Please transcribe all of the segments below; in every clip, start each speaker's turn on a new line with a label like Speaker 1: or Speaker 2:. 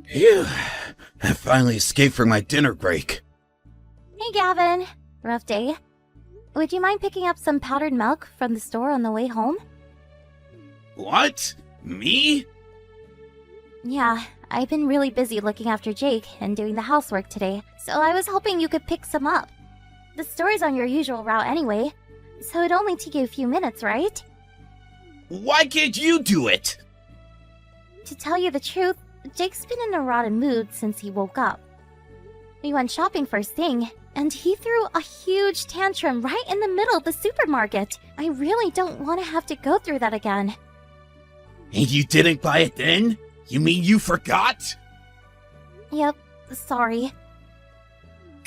Speaker 1: Phew, I finally escaped from my dinner break.
Speaker 2: Hey, Gavin. Rough day. Would you mind picking up some powdered milk from the store on the way home?
Speaker 1: What? Me?
Speaker 2: Yeah, I've been really busy looking after Jake and doing the housework today, so I was hoping you could pick some up. The store's on your usual route anyway, so it'd only take you a few minutes, right?
Speaker 1: Why can't you do it?
Speaker 2: To tell you the truth, Jake's been in a rotten mood since he woke up. We went shopping first thing, and he threw a huge tantrum right in the middle of the supermarket. I really don't want to have to go through that again.
Speaker 1: And you didn't buy it then? You mean you forgot?
Speaker 2: Yep, sorry.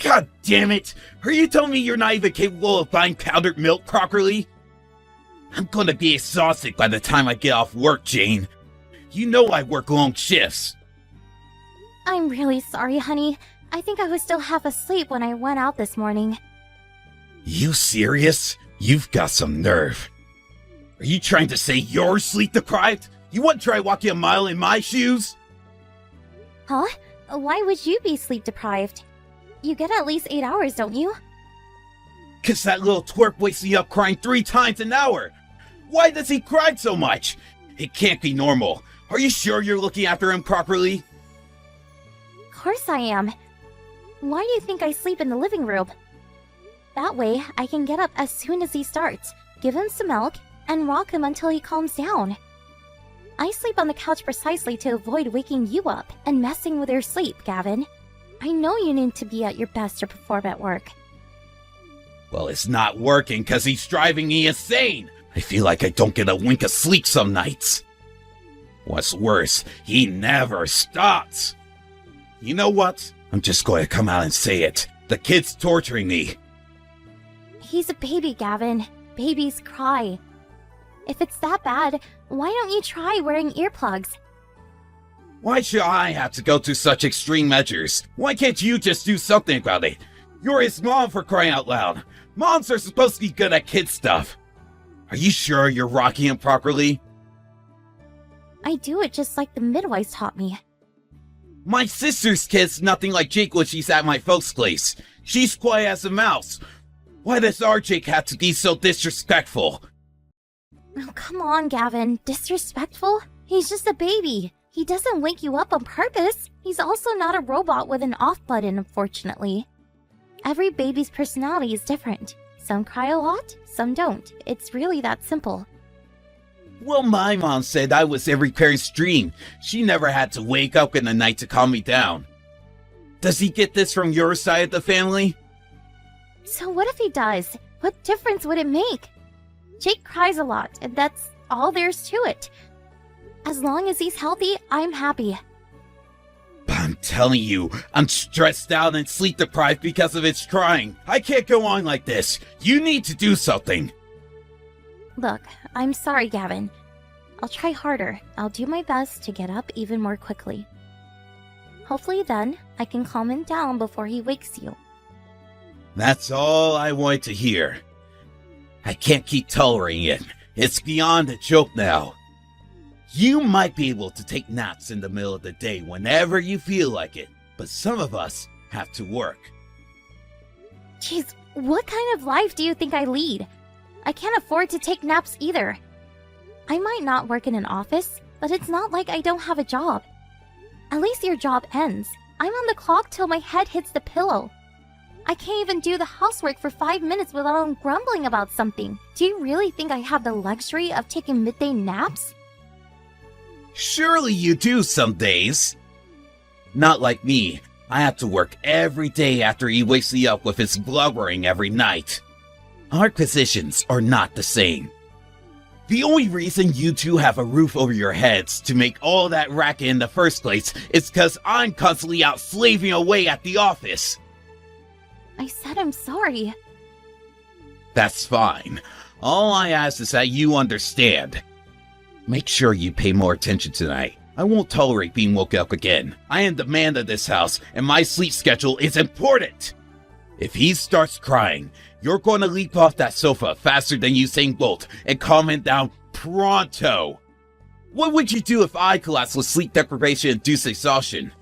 Speaker 1: God damn it! Are you telling me you're not even capable of buying powdered milk properly? I'm gonna be exhausted by the time I get off work, Jane. You know I work long shifts.
Speaker 2: I'm really sorry, honey. I think I was still half asleep when I went out this morning.
Speaker 1: You serious? You've got some nerve. Are you trying to say you're sleep deprived? You want to try walking a mile in my shoes?
Speaker 2: Huh? Why would you be sleep deprived? You get at least 8 hours, don't you?
Speaker 1: 'Cause that little twerp wakes me up crying 3 times an hour. Why does he cry so much? It can't be normal. Are you sure you're looking after him properly?
Speaker 2: Of course I am. Why do you think I sleep in the living room? That way, I can get up as soon as he starts, give him some milk, and rock him until he calms down. I sleep on the couch precisely to avoid waking you up and messing with your sleep, Gavin. I know you need to be at your best to perform at work.
Speaker 1: Well, it's not working because he's driving me insane. I feel like I don't get a wink of sleep some nights. What's worse, he never stops. You know what? I'm just going to come out and say it. The kid's torturing me.
Speaker 2: He's a baby, Gavin. Babies cry. If it's that bad, why don't you try wearing earplugs?
Speaker 1: Why should I have to go to such extreme measures? Why can't you just do something about it? You're his mom, for crying out loud. Moms are supposed to be good at kid stuff. Are you sure you're rocking him properly?
Speaker 2: I do it just like the midwives taught me.
Speaker 1: My sister's kid's nothing like Jake when she's at my folks' place. She's quiet as a mouse. Why does our Jake have to be so disrespectful?
Speaker 2: Oh, come on, Gavin. Disrespectful? He's just a baby. He doesn't wake you up on purpose. He's also not a robot with an off button, unfortunately. Every baby's personality is different. Some cry a lot, some don't. It's really that simple.
Speaker 1: Well, my mom said I was every parent's dream. She never had to wake up in the night to calm me down. Does he get this from your side of the family?
Speaker 2: So what if he does? What difference would it make? Jake cries a lot, and that's all there's to it. As long as he's healthy, I'm happy.
Speaker 1: But I'm telling you, I'm stressed out and sleep deprived because of its crying. I can't go on like this. You need to do something.
Speaker 2: Look, I'm sorry, Gavin. I'll try harder. I'll do my best to get up even more quickly. Hopefully then, I can calm him down before he wakes you.
Speaker 1: That's all I want to hear. I can't keep tolerating it. It's beyond a joke now. You might be able to take naps in the middle of the day whenever you feel like it, but some of us have to work.
Speaker 2: Jeez, what kind of life do you think I lead? I can't afford to take naps either. I might not work in an office, but it's not like I don't have a job. At least your job ends. I'm on the clock till my head hits the pillow. I can't even do the housework for 5 minutes without grumbling about something. Do you really think I have the luxury of taking midday naps?
Speaker 1: Surely you do some days. Not like me. I have to work every day after he wakes me up with his blubbering every night. Our positions are not the same. The only reason you two have a roof over your heads to make all that racket in the first place is because I'm constantly out slaving away at the office.
Speaker 2: I said I'm sorry.
Speaker 1: That's fine. All I ask is that you understand. Make sure you pay more attention tonight. I won't tolerate being woke up again. I am the man of this house, and my sleep schedule is important. If he starts crying, you're going to leap off that sofa faster than Usain Bolt and calm him down pronto. What would you do if I collapsed with sleep deprivation-induced exhaustion?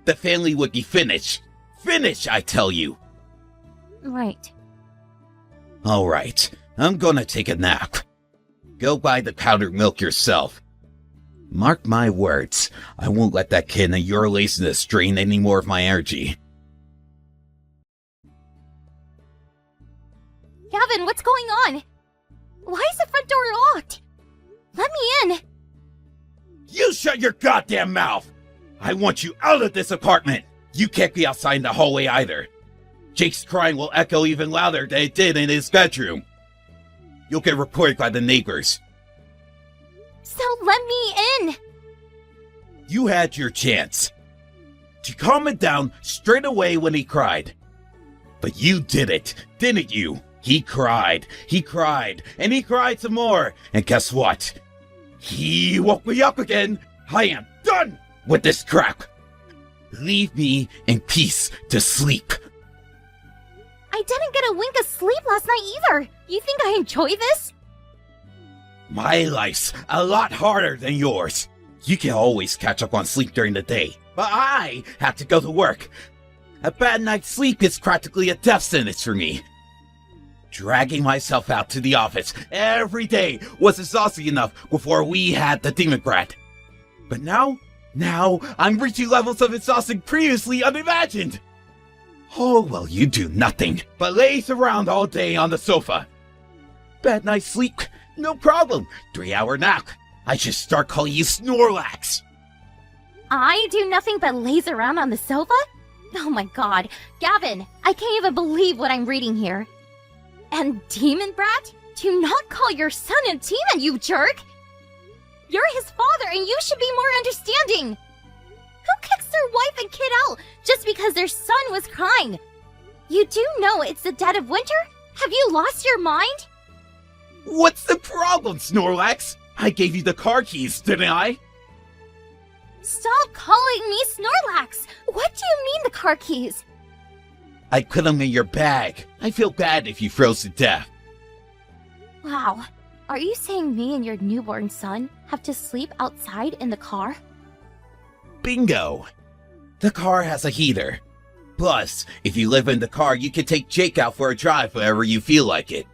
Speaker 1: the family would be finished. Finished, I tell you.
Speaker 2: Right.
Speaker 1: Alright, I'm gonna take a nap. Go buy the powdered milk yourself. Mark my words, I won't let that kid and your laziness drain any more of my energy.
Speaker 2: Gavin, what's going on? Why is the front door locked? Let me in.
Speaker 1: You shut your goddamn mouth! I want you out of this apartment! You can't be outside in the hallway either. Jake's crying will echo even louder than it did in his bedroom. You'll get reported by the neighbors.
Speaker 2: So let me in.
Speaker 1: You had your chance to calm it down straight away when he cried. But you did it, didn't you? He cried, and he cried some more. And guess what? He woke me up again. I am done with this crap. Leave me in peace to sleep.
Speaker 2: I didn't get a wink of sleep last night either. You think I enjoy this?
Speaker 1: My life's a lot harder than yours. You can always catch up on sleep during the day, but I have to go to work. A bad night's sleep is practically a death sentence for me. Dragging myself out to the office every day was exhausting enough before we had the demon brat. But now I'm reaching levels of exhaustion previously unimagined. Oh, well, you do nothing but laze around all day on the sofa. Bad night's sleep, no problem. 3-hour nap. I should start calling you Snorlax.
Speaker 2: I do nothing but laze around on the sofa? Oh my god. Gavin, I can't even believe what I'm reading here. And Demon Brat? Do not call your son a demon, you jerk! You're his father and you should be more understanding! Who kicks their wife and kid out just because their son was crying? You do know it's the dead of winter? Have you lost your mind?
Speaker 1: What's the problem, Snorlax? I gave you the car keys, didn't I?
Speaker 2: Stop calling me Snorlax! What do you mean the car keys?
Speaker 1: I put them in your bag. I feel bad if you froze to death.
Speaker 2: Wow. Are you saying me and your newborn son have to sleep outside in the car?
Speaker 1: Bingo! The car has a heater. Plus, if you live in the car, you can take Jake out for a drive whenever you feel like it.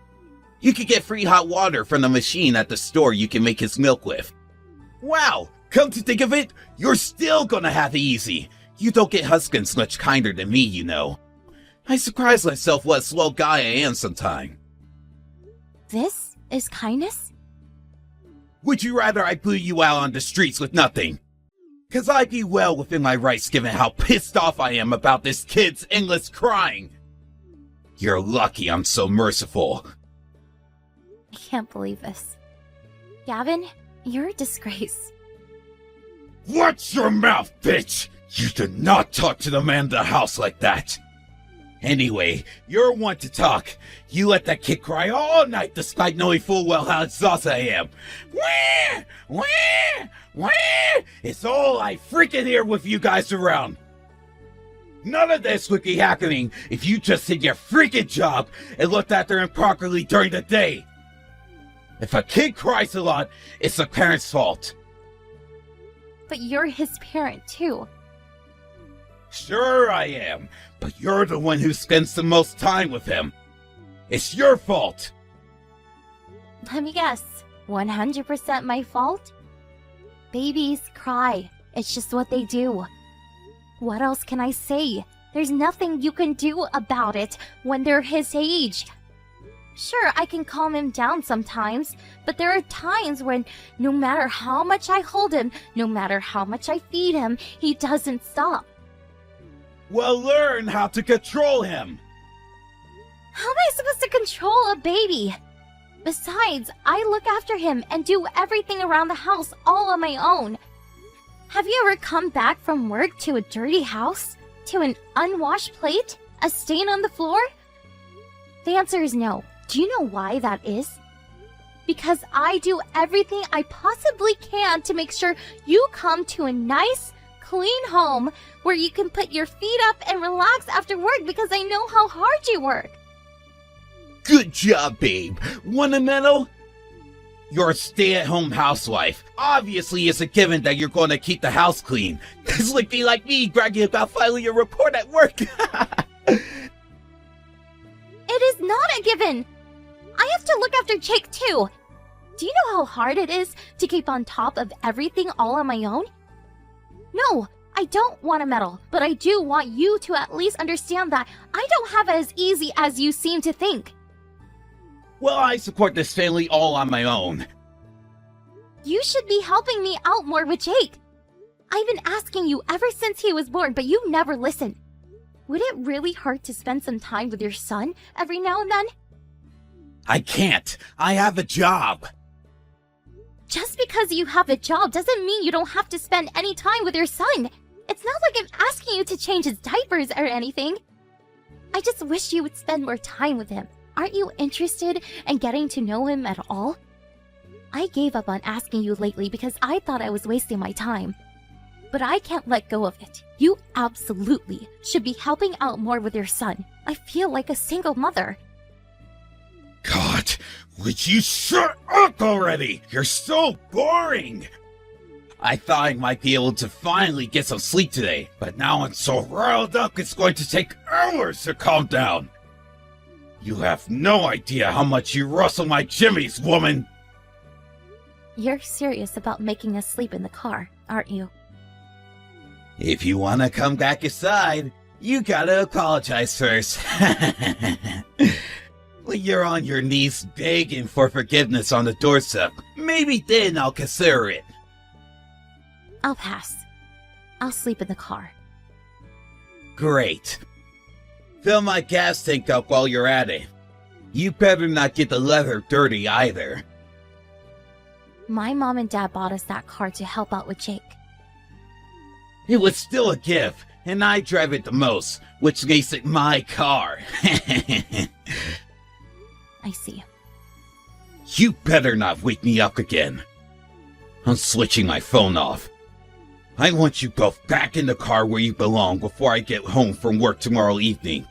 Speaker 1: You can get free hot water from the machine at the store you can make his milk with. Wow! Come to think of it, you're still gonna have it easy. You don't get husbands much kinder than me, you know. I surprise myself what a slow guy I am sometime.
Speaker 2: This is kindness?
Speaker 1: Would you rather I blew you out on the streets with nothing? 'Cause I'd be well within my rights given how pissed off I am about this kid's endless crying. You're lucky I'm so merciful.
Speaker 2: I can't believe this. Gavin, you're a disgrace.
Speaker 1: Watch your mouth, bitch! You do not talk to the man of the house like that. Anyway, you're one to talk. You let that kid cry all night despite knowing full well how exhausted I am. Wah! Wah! Wah! It's all I freaking hear with you guys around. None of this would be happening if you just did your freaking job and looked after him properly during the day. If a kid cries a lot, it's the parent's fault.
Speaker 2: But you're his parent too.
Speaker 1: Sure I am, but you're the one who spends the most time with him. It's your fault.
Speaker 2: Let me guess. 100% my fault? Babies cry. It's just what they do. What else can I say? There's nothing you can do about it when they're his age. Sure, I can calm him down sometimes, but there are times when no matter how much I hold him, no matter how much I feed him, he doesn't stop.
Speaker 1: Well, learn how to control him.
Speaker 2: How am I supposed to control a baby? Besides, I look after him and do everything around the house all on my own. Have you ever come back from work to a dirty house? To an unwashed plate? A stain on the floor? The answer is no. Do you know why that is? Because I do everything I possibly can to make sure you come to a nice, clean home where you can put your feet up and relax after work because I know how hard you work.
Speaker 1: Good job, babe. Want a medal? You're a stay-at-home housewife. Obviously, it's a given that you're going to keep the house clean. This would be like me bragging about filing a report at work.
Speaker 2: It is not a given! I have to look after Jake too! Do you know how hard it is to keep on top of everything all on my own? No, I don't want to meddle, but I do want you to at least understand that I don't have it as easy as you seem to think.
Speaker 1: Well, I support this family all on my own.
Speaker 2: You should be helping me out more with Jake. I've been asking you ever since he was born, but you never listen. Would it really hurt to spend some time with your son every now and then?
Speaker 1: I can't. I have a job.
Speaker 2: Just because you have a job doesn't mean you don't have to spend any time with your son. It's not like I'm asking you to change his diapers or anything. I just wish you would spend more time with him. Aren't you interested in getting to know him at all? I gave up on asking you lately because I thought I was wasting my time. But I can't let go of it. You absolutely should be helping out more with your son. I feel like a single mother.
Speaker 1: God, would you shut up already? You're so boring! I thought I might be able to finally get some sleep today, but now I'm so riled up it's going to take hours to calm down. You have no idea how much you rustle my jimmies, woman!
Speaker 2: You're serious about making us sleep in the car, aren't you?
Speaker 1: If you want to come back inside, you gotta apologize first. When you're on your knees begging for forgiveness on the doorstep, maybe then I'll consider it.
Speaker 2: I'll pass. I'll sleep in the car.
Speaker 1: Great. Fill my gas tank up while you're at it. You better not get the leather dirty either.
Speaker 2: My mom and dad bought us that car to help out with Jake.
Speaker 1: It was still a gift, and I drive it the most, which makes it my car.
Speaker 2: I see.
Speaker 1: You better not wake me up again. I'm switching my phone off. I want you both back in the car where you belong before I get home from work tomorrow evening.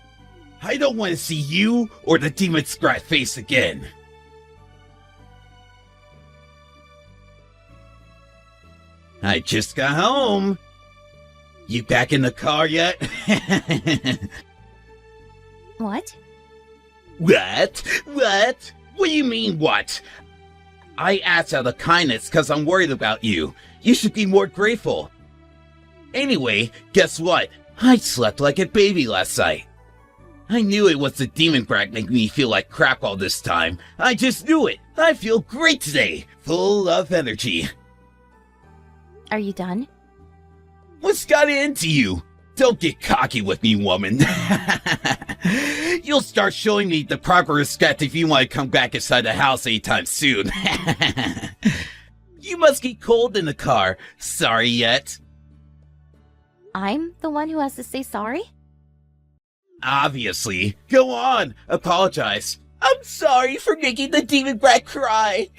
Speaker 1: I don't want to see you or the demon scrat face again. I just got home. You back in the car yet?
Speaker 2: What?
Speaker 1: What? What? What do you mean, what? I asked out of kindness because I'm worried about you. You should be more grateful. Anyway, guess what? I slept like a baby last night. I knew it was the demon brat making me feel like crap all this time. I just knew it. I feel great today. Full of energy.
Speaker 2: Are you done?
Speaker 1: What's got into you? Don't get cocky with me, woman. You'll start showing me the proper respect if you want to come back inside the house anytime soon. You must get cold in the car. Sorry yet?
Speaker 2: I'm the one who has to say sorry?
Speaker 1: Obviously. Go on. Apologize. I'm sorry for making the demon brat cry.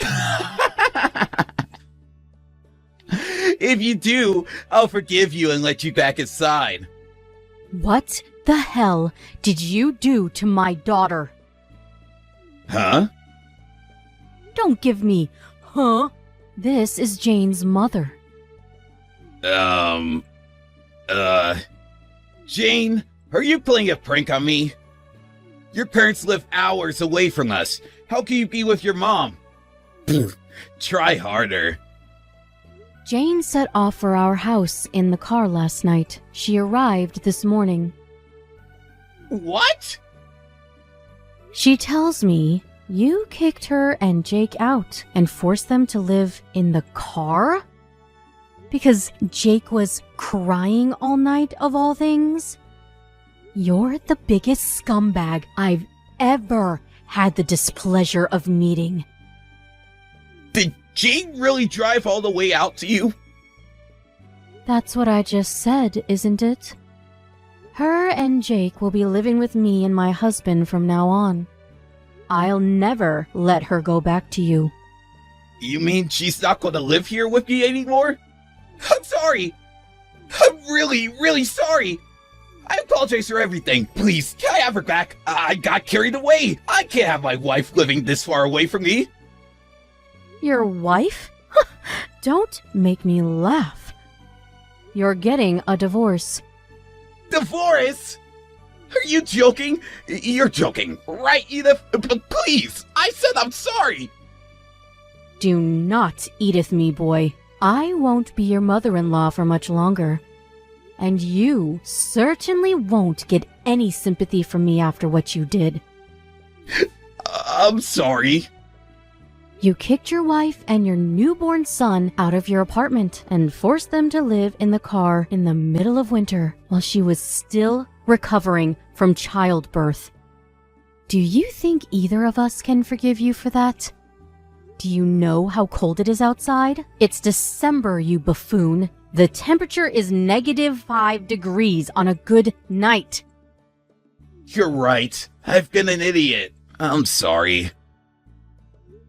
Speaker 1: If you do, I'll forgive you and let you back inside.
Speaker 3: What the hell did you do to my daughter?
Speaker 1: Huh?
Speaker 3: Don't give me, huh? This is Jane's mother.
Speaker 1: Jane, are you playing a prank on me? Your parents live hours away from us. How can you be with your mom? Try harder.
Speaker 3: Jane set off for our house in the car last night. She arrived this morning.
Speaker 1: What?
Speaker 3: She tells me you kicked her and Jake out and forced them to live in the car? Because Jake was crying all night, of all things? You're the biggest scumbag I've ever had the displeasure of meeting.
Speaker 1: Did Jane really drive all the way out to you?
Speaker 3: That's what I just said, isn't it? Her and Jake will be living with me and my husband from now on. I'll never let her go back to you.
Speaker 1: You mean she's not going to live here with me anymore? I'm sorry. I'm really, really sorry. I apologize for everything. Please, can I have her back? I got carried away. I can't have my wife living this far away from me.
Speaker 3: Your wife? Don't make me laugh. You're getting a divorce.
Speaker 1: Divorce? Are you joking? You're joking, right, Edith? Please, I said I'm sorry.
Speaker 3: Do not Edith me, boy. I won't be your mother-in-law for much longer. And you certainly won't get any sympathy from me after what you did.
Speaker 1: I'm sorry.
Speaker 3: You kicked your wife and your newborn son out of your apartment and forced them to live in the car in the middle of winter while she was still recovering from childbirth. Do you think either of us can forgive you for that? Do you know how cold it is outside? It's December, you buffoon. The temperature is -5 degrees on a good night.
Speaker 1: You're right. I've been an idiot. I'm sorry.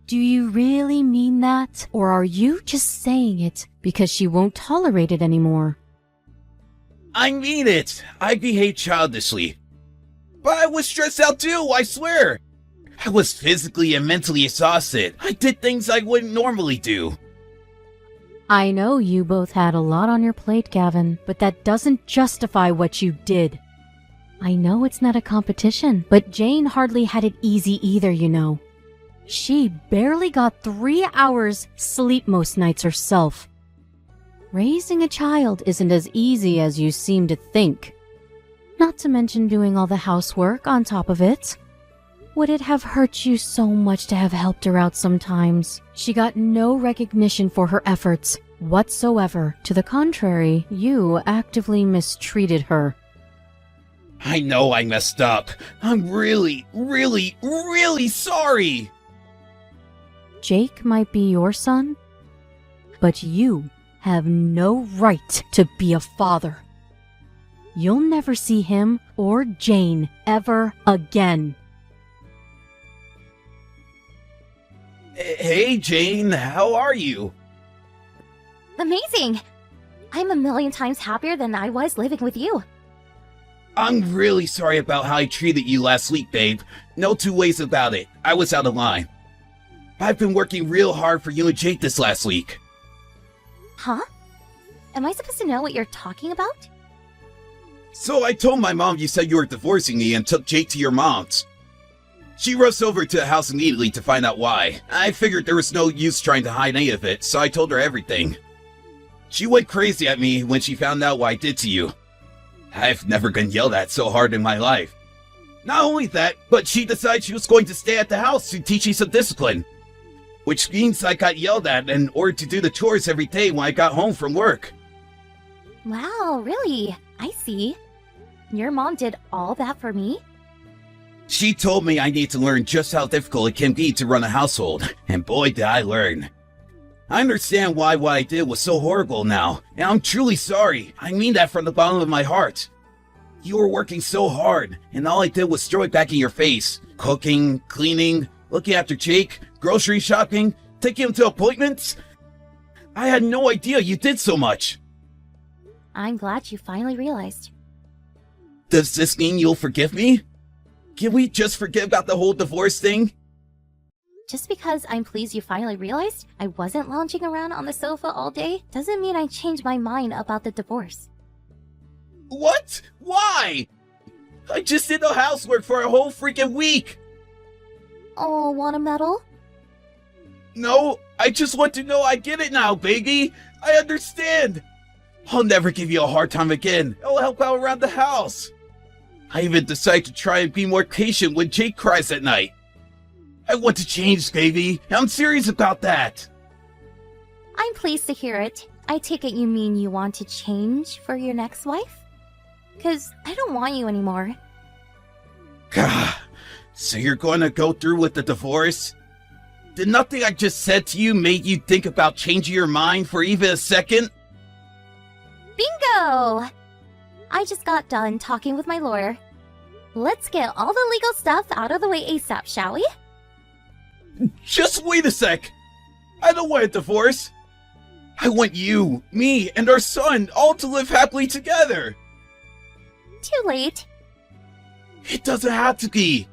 Speaker 3: Do you really mean that? Or are you just saying it because she won't tolerate it anymore?
Speaker 1: I mean it. I behaved childishly. But I was stressed out too, I swear. I was physically and mentally exhausted. I did things I wouldn't normally do.
Speaker 3: I know you both had a lot on your plate, Gavin, but that doesn't justify what you did. I know it's not a competition, but Jane hardly had it easy either, you know. She barely got 3 hours sleep most nights herself. Raising a child isn't as easy as you seem to think. Not to mention doing all the housework on top of it. Would it have hurt you so much to have helped her out sometimes? She got no recognition for her efforts whatsoever. To the contrary, you actively mistreated her.
Speaker 1: I know I messed up. I'm really, really, really sorry.
Speaker 3: Jake might be your son, but you have no right to be a father. You'll never see him or Jane ever again.
Speaker 1: Hey, Jane, how are you?
Speaker 2: Amazing! I'm a million times happier than I was living with you.
Speaker 1: I'm really sorry about how I treated you last week, babe. No two ways about it. I was out of line. I've been working real hard for you and Jake this last week.
Speaker 2: Huh? Am I supposed to know what you're talking about?
Speaker 1: So I told my mom you said you were divorcing me and took Jake to your mom's. She rushed over to the house immediately to find out why. I figured there was no use trying to hide any of it, so I told her everything. She went crazy at me when she found out what I did to you. I've never been yelled at so hard in my life. Not only that, but she decided she was going to stay at the house to teach me some discipline. Which means I got yelled at and ordered to do the chores every day when I got home from work.
Speaker 2: Wow, really? I see. Your mom did all that for me?
Speaker 1: She told me I need to learn just how difficult it can be to run a household, and boy did I learn. I understand why what I did was so horrible now, and I'm truly sorry. I mean that from the bottom of my heart. You were working so hard, and all I did was throw it back in your face. Cooking, cleaning, looking after Jake, grocery shopping, taking him to appointments. I had no idea you did so much.
Speaker 2: I'm glad you finally realized.
Speaker 1: Does this mean you'll forgive me? Can we just forget about the whole divorce thing?
Speaker 2: Just because I'm pleased you finally realized I wasn't lounging around on the sofa all day doesn't mean I changed my mind about the divorce.
Speaker 1: What? Why? I just did the housework for a whole freaking week.
Speaker 2: Oh, want a medal?
Speaker 1: No, I just want to know I get it now, baby. I understand. I'll never give you a hard time again. I'll help out around the house. I even decided to try and be more patient when Jake cries at night. I want to change, baby. I'm serious about that.
Speaker 2: I'm pleased to hear it. I take it you mean you want to change for your next wife? 'Cause I don't want you anymore.
Speaker 1: Gah. So you're going to go through with the divorce? Did nothing I just said to you make you think about changing your mind for even a second?
Speaker 2: Bingo! I just got done talking with my lawyer. Let's get all the legal stuff out of the way ASAP, shall we?
Speaker 1: Just wait a sec. I don't want a divorce. I want you, me, and our son all to live happily together.
Speaker 2: Too late.
Speaker 1: It doesn't have to be.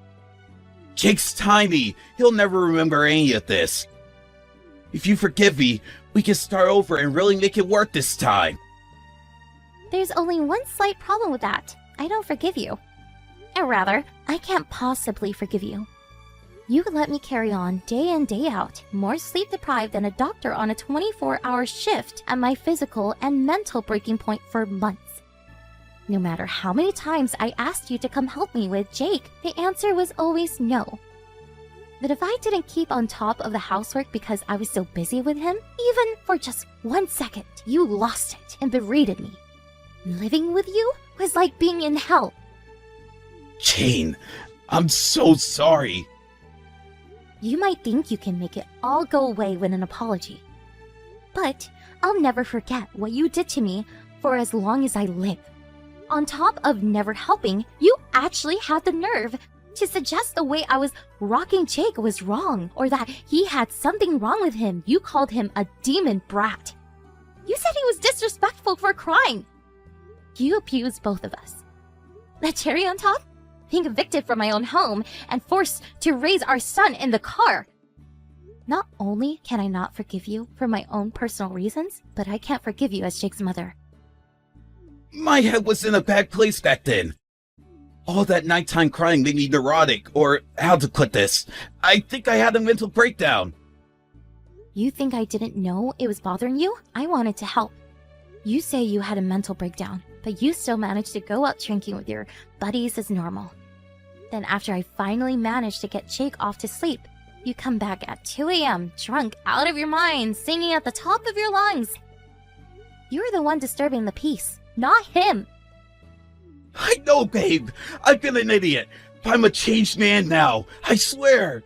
Speaker 1: Jake's tiny. He'll never remember any of this. If you forgive me, we can start over and really make it work this time.
Speaker 2: There's only one slight problem with that. I don't forgive you. Or rather, I can't possibly forgive you. You let me carry on day in, day out, more sleep deprived than a doctor on a 24-hour shift at my physical and mental breaking point for months. No matter how many times I asked you to come help me with Jake, the answer was always no. But if I didn't keep on top of the housework because I was so busy with him, even for just 1 second, you lost it and berated me. Living with you was like being in hell.
Speaker 1: Jane, I'm so sorry.
Speaker 2: You might think you can make it all go away with an apology. But I'll never forget what you did to me for as long as I live. On top of never helping, you actually had the nerve to suggest the way I was rocking Jake was wrong, or that he had something wrong with him. You called him a demon brat. You said he was disrespectful for crying. You abused both of us. The cherry on top? Being evicted from my own home and forced to raise our son in the car. Not only can I not forgive you for my own personal reasons, but I can't forgive you as Jake's mother.
Speaker 1: My head was in a bad place back then. All that nighttime crying made me neurotic, or how to put this, I think I had a mental breakdown.
Speaker 2: You think I didn't know it was bothering you? I wanted to help. You say you had a mental breakdown, but you still managed to go out drinking with your buddies as normal. Then after I finally managed to get Jake off to sleep, you come back at 2 a.m. drunk out of your mind, singing at the top of your lungs. You're the one disturbing the peace, not him.
Speaker 1: I know, babe. I've been an idiot. But I'm a changed man now. I swear.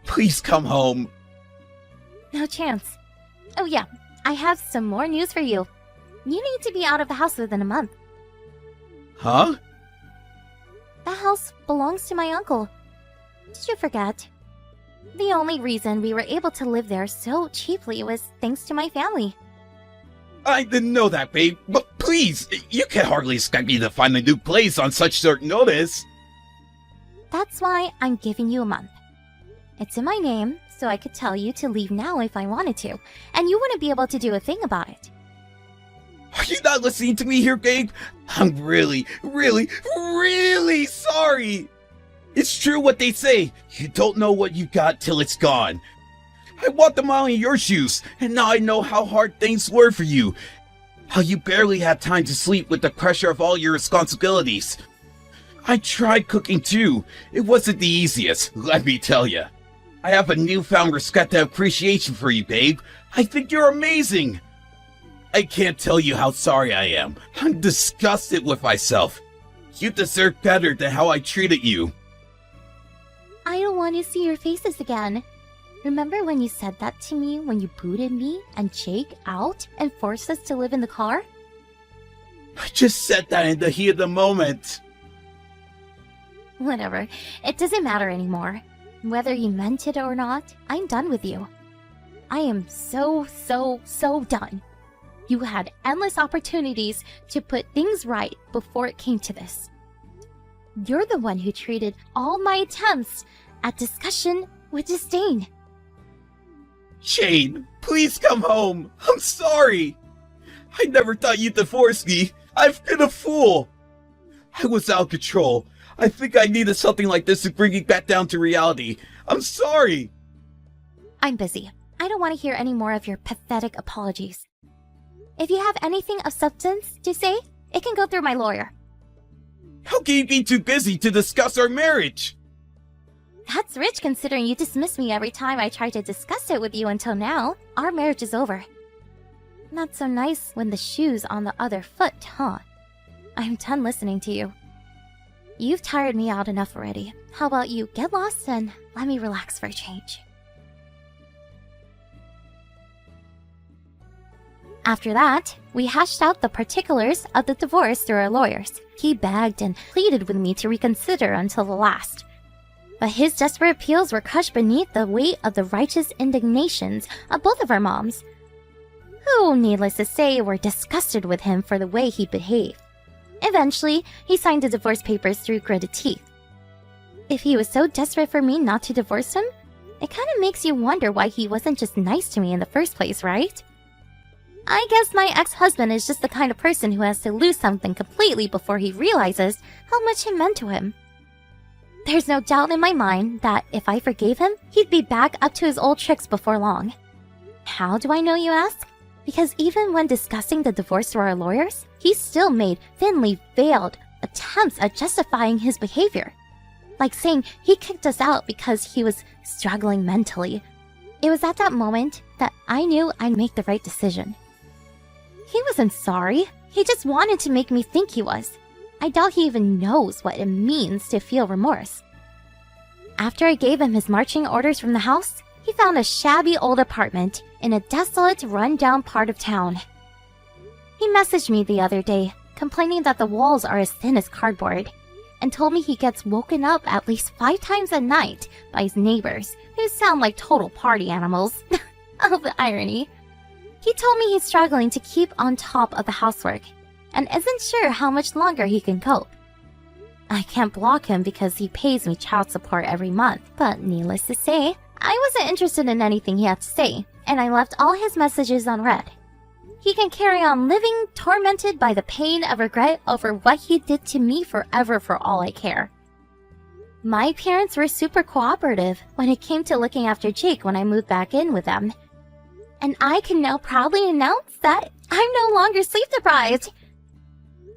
Speaker 1: Please come home.
Speaker 2: No chance. Oh yeah, I have some more news for you. You need to be out of the house within a month.
Speaker 1: Huh?
Speaker 2: The house belongs to my uncle. Did you forget? The only reason we were able to live there so cheaply was thanks to my family.
Speaker 1: I didn't know that, babe. But please, you can hardly expect me to find a new place on such short notice.
Speaker 2: That's why I'm giving you a month. It's in my name, so I could tell you to leave now if I wanted to, and you wouldn't be able to do a thing about it.
Speaker 1: Are you not listening to me here, babe? I'm really sorry. It's true what they say. You don't know what you got till it's gone. I walked a mile in your shoes, and now I know how hard things were for you. How you barely had time to sleep with the pressure of all your responsibilities. I tried cooking too. It wasn't the easiest, let me tell you. I have a newfound respect and appreciation for you, babe. I think you're amazing. I can't tell you how sorry I am. I'm disgusted with myself. You deserve better than how I treated you.
Speaker 2: I don't want to see your faces again. Remember when you said that to me when you booted me and Jake out and forced us to live in the car?
Speaker 1: I just said that in the heat of the moment.
Speaker 2: Whatever. It doesn't matter anymore. Whether you meant it or not, I'm done with you. I am so done. You had endless opportunities to put things right before it came to this. You're the one who treated all my attempts at discussion with disdain.
Speaker 1: Jane, please come home. I'm sorry. I never thought you'd divorce me. I've been a fool. I was out of control. I think I needed something like this to bring me back down to reality. I'm sorry.
Speaker 2: I'm busy. I don't want to hear any more of your pathetic apologies. If you have anything of substance to say, it can go through my lawyer.
Speaker 1: How can you be too busy to discuss our marriage?
Speaker 2: That's rich considering you dismiss me every time I try to discuss it with you until now. Our marriage is over. Not so nice when the shoe's on the other foot, huh? I'm done listening to you. You've tired me out enough already. How about you get lost and let me relax for a change? After that, we hashed out the particulars of the divorce through our lawyers. He begged and pleaded with me to reconsider until the last. But his desperate appeals were crushed beneath the weight of the righteous indignations of both of our moms, who, needless to say, were disgusted with him for the way he behaved. Eventually, he signed the divorce papers through gritted teeth. If he was so desperate for me not to divorce him, It kind of makes you wonder why he wasn't just nice to me in the first place, right? I guess my ex-husband is just the kind of person who has to lose something completely before he realizes how much it meant to him. There's no doubt in my mind that if I forgave him, he'd be back up to his old tricks before long. How do I know, you ask? Because even when discussing the divorce to our lawyers, he still made thinly veiled attempts at justifying his behavior. Like saying he kicked us out because he was struggling mentally. It was at that moment that I knew I'd make the right decision. He wasn't sorry. He just wanted to make me think he was. I doubt he even knows what it means to feel remorse. After I gave him his marching orders from the house, he found a shabby old apartment in a desolate, run-down part of town. He messaged me the other day, complaining that the walls are as thin as cardboard, and told me he gets woken up at least 5 times a night by his neighbors, who sound like total party animals. Oh, the irony. He told me he's struggling to keep on top of the housework, and isn't sure how much longer he can cope. I can't block him because he pays me child support every month, but needless to say, I wasn't interested in anything he had to say, and I left all his messages unread. He can carry on living tormented by the pain of regret over what he did to me forever for all I care. My parents were super cooperative when it came to looking after Jake when I moved back in with them. And I can now proudly announce that I'm no longer sleep deprived.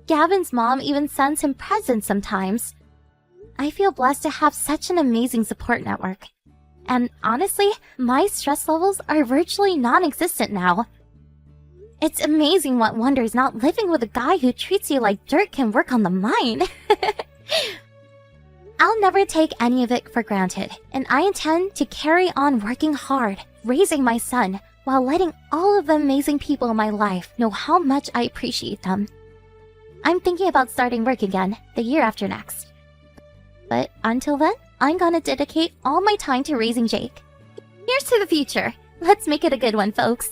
Speaker 2: Gavin's mom even sends him presents sometimes. I feel blessed to have such an amazing support network. And honestly, my stress levels are virtually non-existent now. It's amazing what wonders not living with a guy who treats you like dirt can work on the mind. I'll never take any of it for granted, and I intend to carry on working hard, raising my son, while letting all of the amazing people in my life know how much I appreciate them. I'm thinking about starting work again the year after next. But until then, I'm gonna dedicate all my time to raising Jake. Here's to the future. Let's make it a good one, folks.